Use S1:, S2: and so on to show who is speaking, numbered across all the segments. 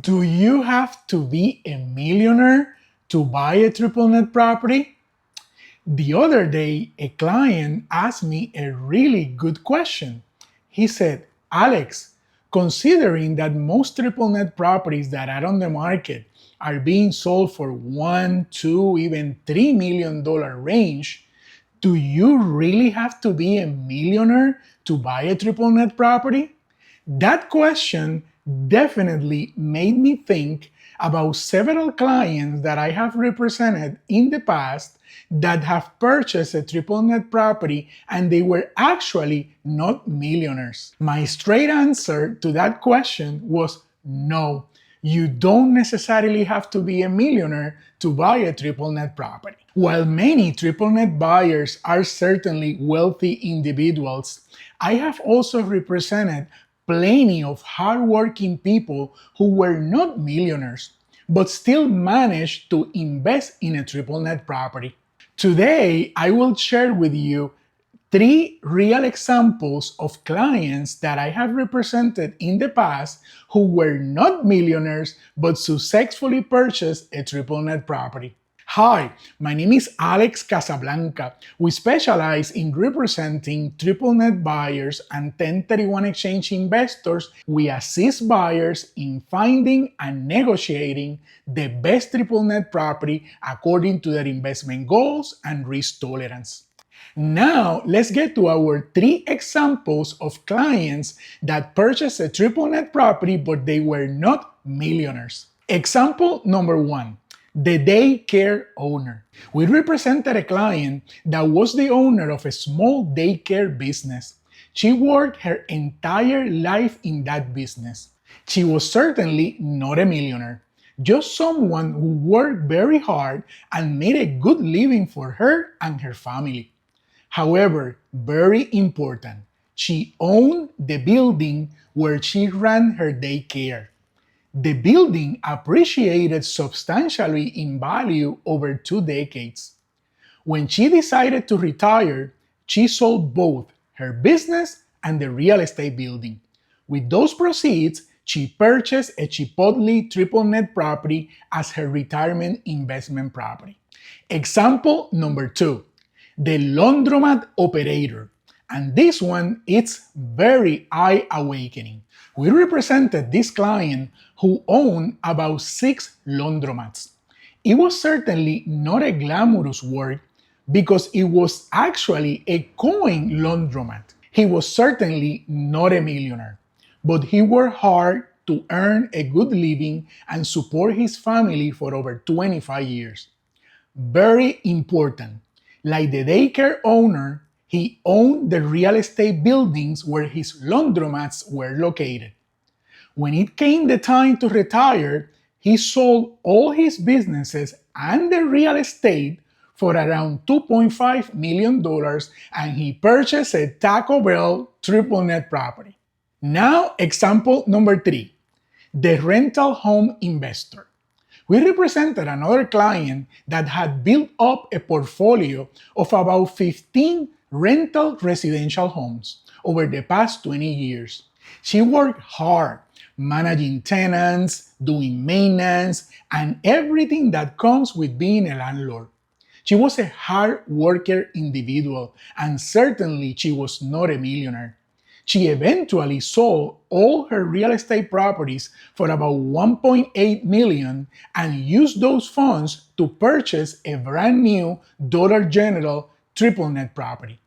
S1: Do you have to be a millionaire to buy a triple net property? The other day, a client asked me a really good question. He said, Alex, considering that most triple net properties that are on the market are being sold for $1, 2, even $3 million range, do you really have to be a millionaire to buy a triple net property? That question definitely made me think about several clients that I have represented in the past that have purchased a triple net property and they were actually not millionaires. My straight answer to that question was no. You don't necessarily have to be a millionaire to buy a triple net property. While many triple net buyers are certainly wealthy individuals, I have also represented plenty of hardworking people who were not millionaires, but still managed to invest in a triple net property. Today, I will share with you 3 real examples of clients that I have represented in the past who were not millionaires but successfully purchased a triple net property. Hi, my name is Alex Casablanca. We specialize in representing triple net buyers and 1031 exchange investors. We assist buyers in finding and negotiating the best triple net property according to their investment goals and risk tolerance. Now, let's get to our 3 examples of clients that purchased a triple net property but they were not millionaires. Example number 1. The daycare owner. We represented a client that was the owner of a small daycare business. She worked her entire life in that business. She was certainly not a millionaire, just someone who worked very hard and made a good living for her and her family. However, very important, she owned the building where she ran her daycare. The building appreciated substantially in value over 2 decades. When she decided to retire, she sold both her business and the real estate building. With those proceeds, she purchased a Chipotle triple net property as her retirement investment property. Example number 2, the laundromat operator. And this one, it's very eye-awakening. We represented this client who owned about 6 laundromats. It was certainly not a glamorous work because it was actually a coin laundromat. He was certainly not a millionaire, but he worked hard to earn a good living and support his family for over 25 years. Very important. Like the daycare owner, he owned the real estate buildings where his laundromats were located. When it came the time to retire, he sold all his businesses and the real estate for around $2.5 million and he purchased a Taco Bell triple net property. Now, example number 3, the rental home investor. We represented another client that had built up a portfolio of about 15 rental residential homes over the past 20 years. She worked hard, managing tenants, doing maintenance, and everything that comes with being a landlord. She was a hard worker individual, and certainly she was not a millionaire. She eventually sold all her real estate properties for about $1.8 million and used those funds to purchase a brand new Dollar General triple net property.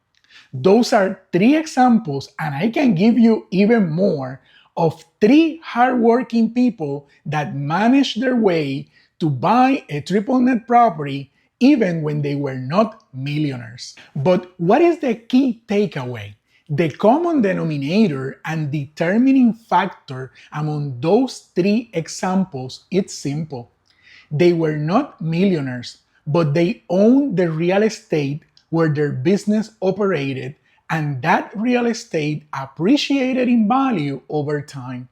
S1: Those are 3 examples, and I can give you even more of 3 hardworking people that managed their way to buy a triple net property even when they were not millionaires. But what is the key takeaway? The common denominator and determining factor among those 3 examples is simple. They were not millionaires, but they owned the real estate where their business operated, and that real estate appreciated in value over time.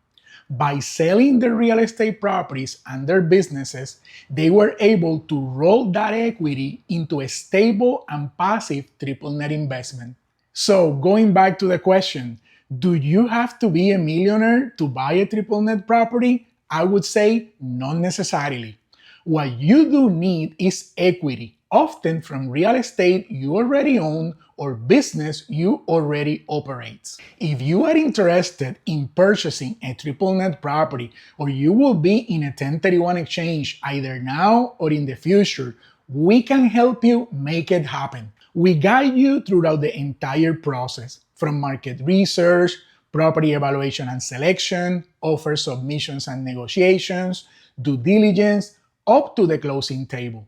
S1: By selling the real estate properties and their businesses, they were able to roll that equity into a stable and passive triple net investment. So, going back to the question, do you have to be a millionaire to buy a triple net property? I would say not necessarily. What you do need is equity, often from real estate you already own or business you already operate. If you are interested in purchasing a triple net property or you will be in a 1031 exchange either now or in the future, we can help you make it happen. We guide you throughout the entire process, from market research, property evaluation and selection, offer submissions and negotiations, due diligence, up to the closing table.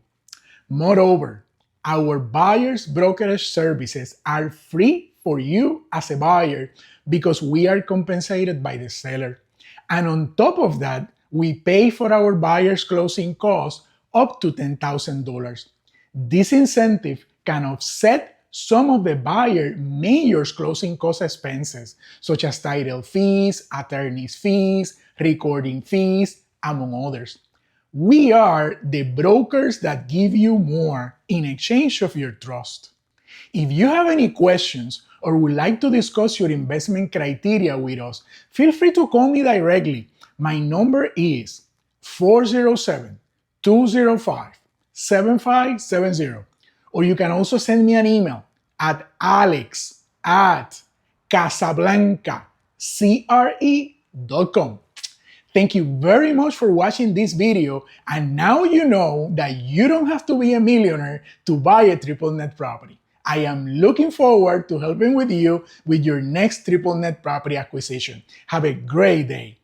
S1: Moreover, our buyer's brokerage services are free for you as a buyer because we are compensated by the seller. And on top of that, we pay for our buyer's closing costs up to $10,000. This incentive can offset some of the buyer mayor's closing cost expenses, such as title fees, attorney's fees, recording fees, among others. We are the brokers that give you more in exchange of your trust. If you have any questions or would like to discuss your investment criteria with us, feel free to call me directly. My number is 407-205-7570. Or you can also send me an email at alex@casablancacre.com. Thank you very much for watching this video, and now you know that you don't have to be a millionaire to buy a triple net property. I am looking forward to helping with you with your next triple net property acquisition. Have a great day.